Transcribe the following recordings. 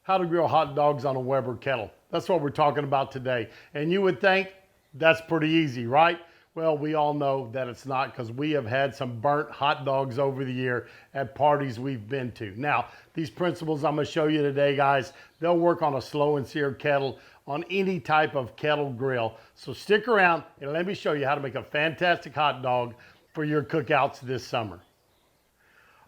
how to grill hot dogs on a Weber Kettle. That's what we're talking about today. And you would think that's pretty easy, right? Well, we all know that it's not, because we have had some burnt hot dogs over the year at parties we've been to. Now, these principles I'm gonna show you today, guys, they'll work on a slow and sear kettle, on any type of kettle grill. So stick around and let me show you how to make a fantastic hot dog for your cookouts this summer.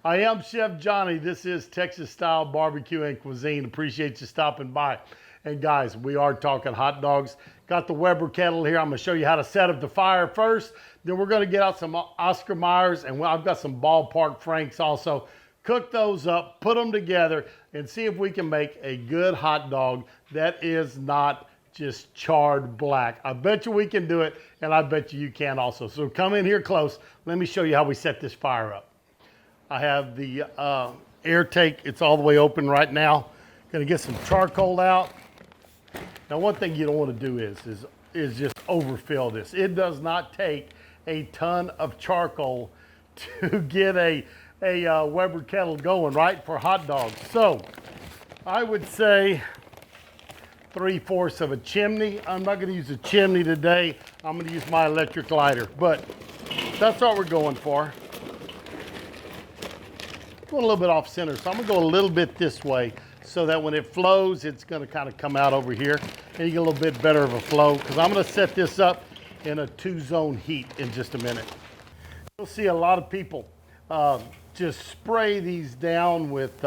I am Chef Johnny. This is Texas Style Barbecue and Cuisine. Appreciate you stopping by. And guys, we are talking hot dogs. Got the Weber Kettle here. I'm gonna show you how to set up the fire first. Then we're gonna get out some Oscar Mayers, and I've got some Ballpark Franks also. Cook those up, put them together, and see if we can make a good hot dog that is not just charred black. I bet you we can do it, and I bet you can also. So come in here close. Let me show you how we set this fire up. I have the air take. It's all the way open right now. Gonna get some charcoal out. Now, one thing you don't want to do is just overfill this. It does not take a ton of charcoal to get a Weber Kettle going, right, for hot dogs. So I would say 3/4 of a chimney. I'm not going to use a chimney today. I'm going to use my electric lighter, but that's what we're going for. Going a little bit off center, so I'm going to go a little bit this way so that when it flows, it's going to kind of come out over here and you get a little bit better of a flow, because I'm going to set this up in a 2-zone heat in just a minute. You'll see a lot of people just spray these down with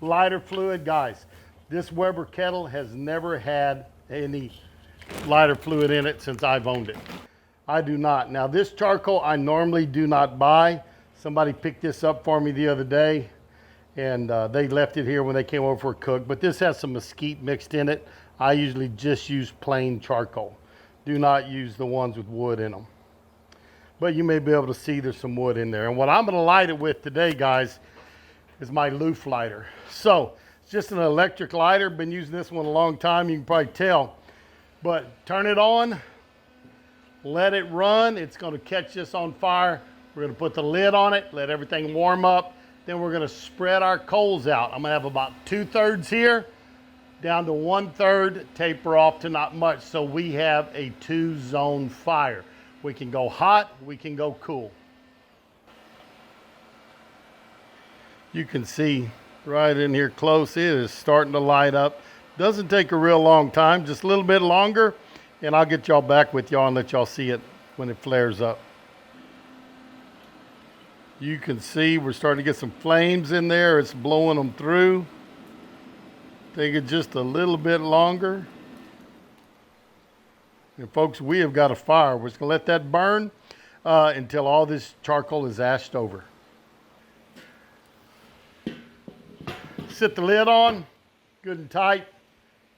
lighter fluid. Guys, this Weber Kettle has never had any lighter fluid in it since I've owned it. I do not. Now, this charcoal I normally do not buy. Somebody picked this up for me the other day, and they left it here when they came over for a cook. But this has some mesquite mixed in it. I usually just use plain charcoal. Do not use the ones with wood in them. But you may be able to see there's some wood in there. And what I'm going to light it with today, guys, is my loaf lighter. So it's just an electric lighter. Been using this one a long time, you can probably tell. But turn it on, let it run. It's going to catch this on fire. We're going to put the lid on it, let everything warm up. Then we're going to spread our coals out. I'm going to have about 2/3 here, down to 1/3, taper off to not much. So we have a 2-zone fire. We can go hot, we can go cool. You can see right in here close, it is starting to light up. Doesn't take a real long time, just a little bit longer, and I'll get y'all back with y'all and let y'all see it when it flares up. You can see we're starting to get some flames in there. It's blowing them through. Take it just a little bit longer. And folks, we have got a fire. We're just gonna let that burn until all this charcoal is ashed over. Sit the lid on, good and tight.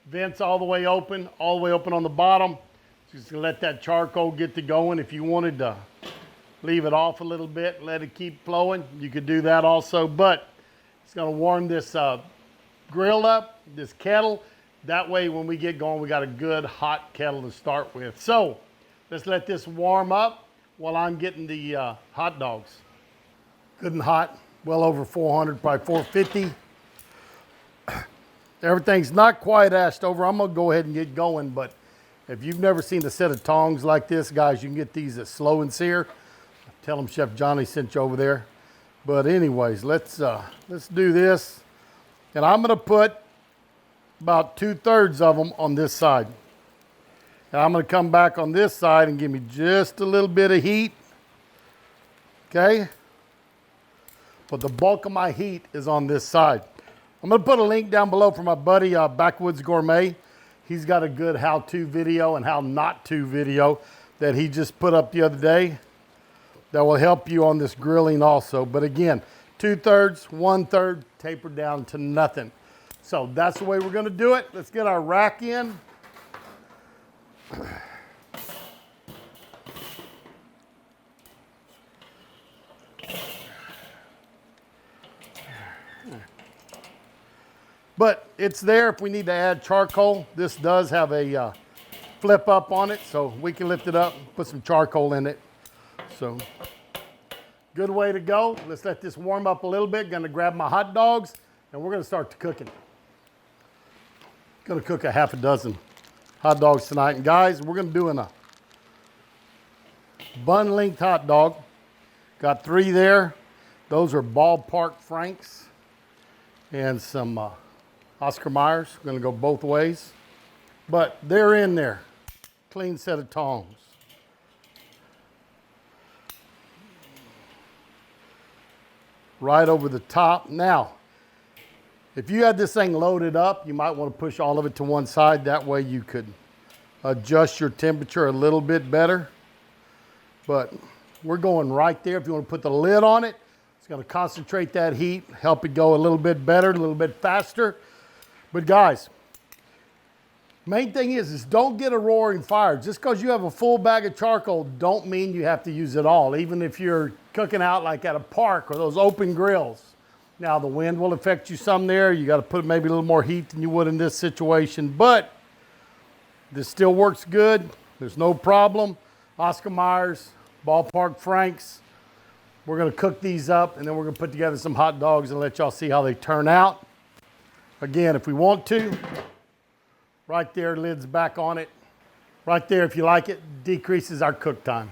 Vents all the way open on the bottom. Just gonna let that charcoal get to going. If you wanted to leave it off a little bit, let it keep flowing, you could do that also, but it's gonna warm this grill up, this kettle. That way when we get going, we got a good hot kettle to start with. So let's let this warm up while I'm getting the hot dogs. Good and hot, well over 400, probably 450. Everything's not quite ashed over. I'm gonna go ahead and get going, but if you've never seen a set of tongs like this, guys, you can get these at Slow and Sear. Tell them Chef Johnny sent you over there. But anyways, let's do this. And I'm gonna put about 2/3 of them on this side. And I'm gonna come back on this side and give me just a little bit of heat. Okay? But the bulk of my heat is on this side. I'm gonna put a link down below for my buddy Backwoods Gourmet. He's got a good how-to video and how not to video that he just put up the other day that will help you on this grilling also. But again, 2/3, 1/3, tapered down to nothing. So that's the way we're gonna do it. Let's get our rack in. But it's there if we need to add charcoal. This does have a flip up on it, so we can lift it up, put some charcoal in it. So good way to go. Let's let this warm up a little bit. Gonna grab my hot dogs and we're gonna start the cooking. Gonna cook a half a dozen hot dogs tonight. And guys, we're gonna do a bun length hot dog. Got 3 there. Those are ballpark Franks and some Oscar Mayers. We're gonna go both ways. But they're in there. Clean set of tongs. Right over the top. Now, if you had this thing loaded up, you might want to push all of it to one side. That way you could adjust your temperature a little bit better. But we're going right there. If you want to put the lid on it, it's going to concentrate that heat, help it go a little bit better, a little bit faster. But guys, main thing is don't get a roaring fire. Just because you have a full bag of charcoal don't mean you have to use it all, even if you're cooking out like at a park or those open grills. Now the wind will affect you some there. You got to put maybe a little more heat than you would in this situation, but this still works good. There's no problem. Oscar Mayers, ballpark Franks. We're going to cook these up and then we're going to put together some hot dogs and let y'all see how they turn out. Again, if we want to, right there, lid's back on it. Right there, if you like it, decreases our cook time.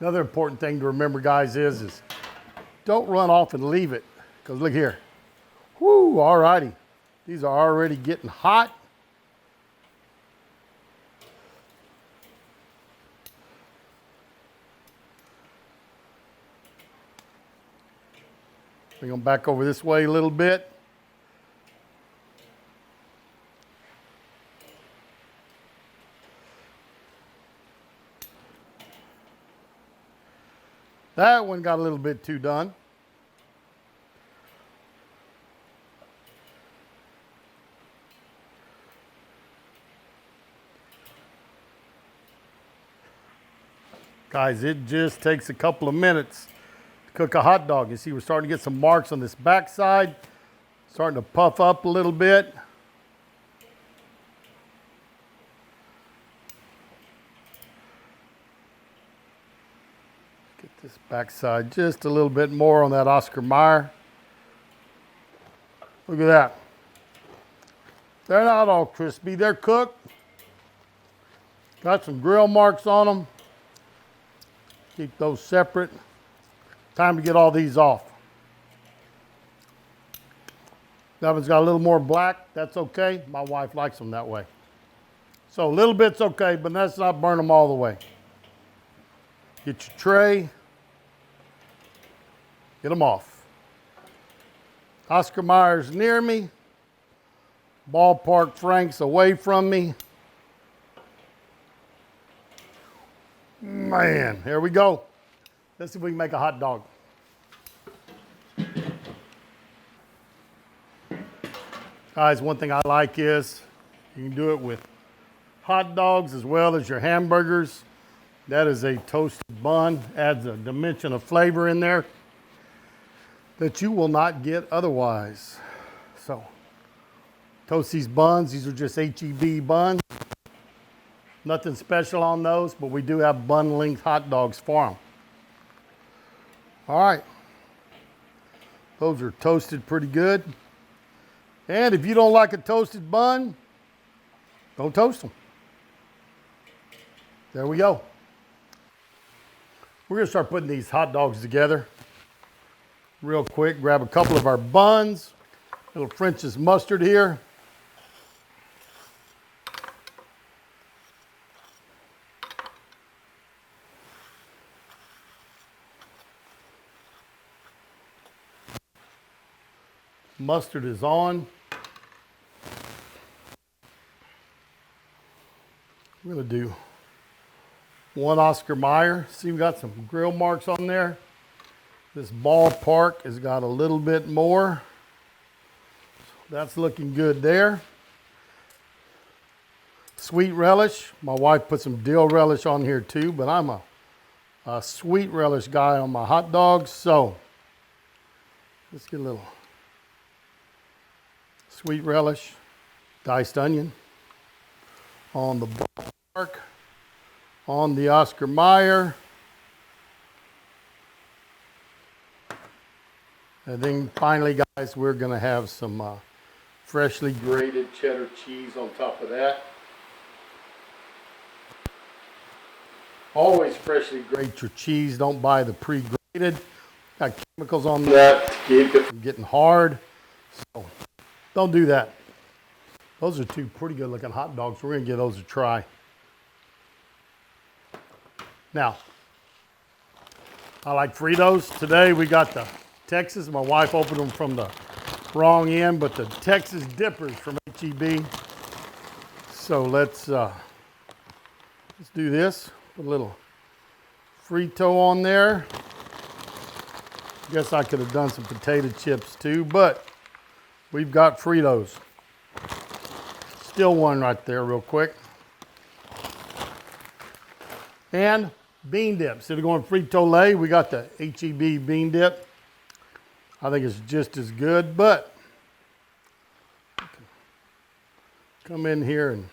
Another important thing to remember, guys, is don't run off and leave it. Because look here. Whoo, all righty. These are already getting hot. Bring them back over this way a little bit. That one got a little bit too done. Guys, it just takes a couple of minutes to cook a hot dog. You see, we're starting to get some marks on this back side, starting to puff up a little bit. Get this back side just a little bit more on that Oscar Mayer. Look at that. They're not all crispy, they're cooked. Got some grill marks on them. Keep those separate. Time to get all these off. That one's got a little more black. That's okay. My wife likes them that way. So a little bit's okay, but let's not burn them all the way. Get your tray. Get them off. Oscar Mayer's near me. Ballpark Frank's away from me. Man, here we go. Let's see if we can make a hot dog. Guys, one thing I like is you can do it with hot dogs as well as your hamburgers. That is a toasted bun, adds a dimension of flavor in there that you will not get otherwise. So, toast these buns. These are just HEB buns. Nothing special on those, but we do have bun length hot dogs for them. All right. Those are toasted pretty good. And if you don't like a toasted bun, don't toast them. There we go. We're going to start putting these hot dogs together real quick. Grab a couple of our buns, a little French's mustard here. Mustard is on. I'm going to do one Oscar Mayer. See, we got some grill marks on there. This ballpark has got a little bit more. That's looking good there. Sweet relish. My wife put some dill relish on here too, but I'm a sweet relish guy on my hot dogs. So let's get a little sweet relish, diced onion on the ballpark, on the Oscar Mayer. And then finally, guys, we're going to have some freshly grated cheddar cheese on top of that. Always freshly grate your cheese. Don't buy the pre-grated. Got chemicals on that to keep it from getting hard. So don't do that. Those are two pretty good looking hot dogs. We're gonna give those a try. Now, I like Fritos. Today we got the Texas. My wife opened them from the wrong end, but the Texas Dippers from HEB. So let's do this. Put a little Frito on there. Guess I could have done some potato chips too, but we've got Fritos. Still one right there real quick. And bean dip. Instead of going Frito-Lay, we got the HEB bean dip. I think it's just as good, but come in here and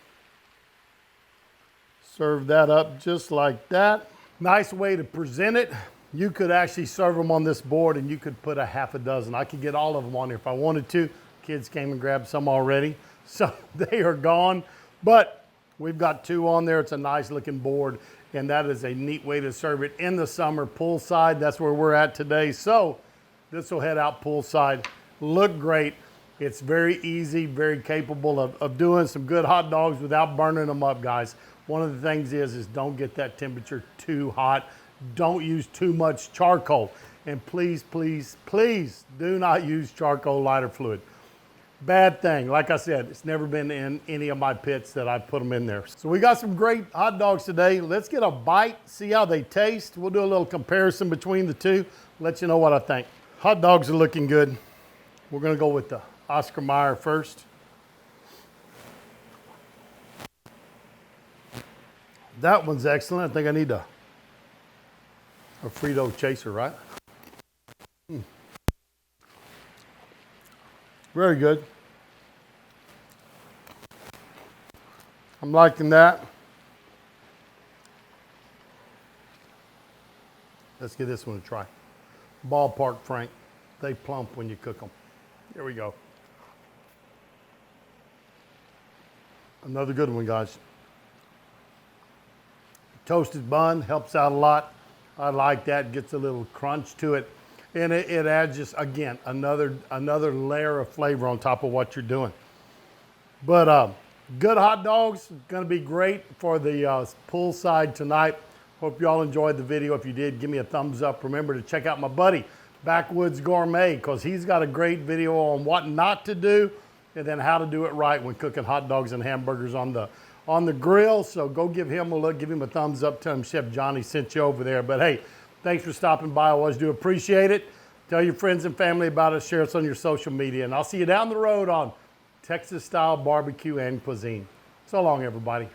serve that up just like that. Nice way to present it. You could actually serve them on this board and you could put a half a dozen. I could get all of them on here if I wanted to. Kids came and grabbed some already, so they are gone. But we've got two on there. It's a nice looking board, and that is a neat way to serve it in the summer poolside. That's where we're at today. So this will head out poolside. Look great. It's very easy, very capable of doing some good hot dogs without burning them up, guys. One of the things is don't get that temperature too hot. Don't use too much charcoal. And please, please, please do not use charcoal lighter fluid. Bad thing. Like I said, it's never been in any of my pits that I've put them in there. So we got some great hot dogs today. Let's get a bite, see how they taste. We'll do a little comparison between the two, let you know what I think. Hot dogs are looking good. We're gonna go with the Oscar Mayer first. That one's excellent. I think I need a Frito chaser, right? Very good. I'm liking that. Let's give this one a try. Ballpark Frank. They plump when you cook them. Here we go. Another good one, guys. Toasted bun helps out a lot. I like that. Gets a little crunch to it. And it adds just, again, another layer of flavor on top of what you're doing. But good hot dogs, gonna be great for the poolside tonight. Hope you all enjoyed the video. If you did, give me a thumbs up. Remember to check out my buddy, Backwoods Gourmet, because he's got a great video on what not to do and then how to do it right when cooking hot dogs and hamburgers on the grill. So go give him a look, give him a thumbs up, tell him Chef Johnny sent you over there. But hey, thanks for stopping by. I always do appreciate it. Tell your friends and family about us. Share us on your social media. And I'll see you down the road on Texas-style barbecue and cuisine. So long, everybody.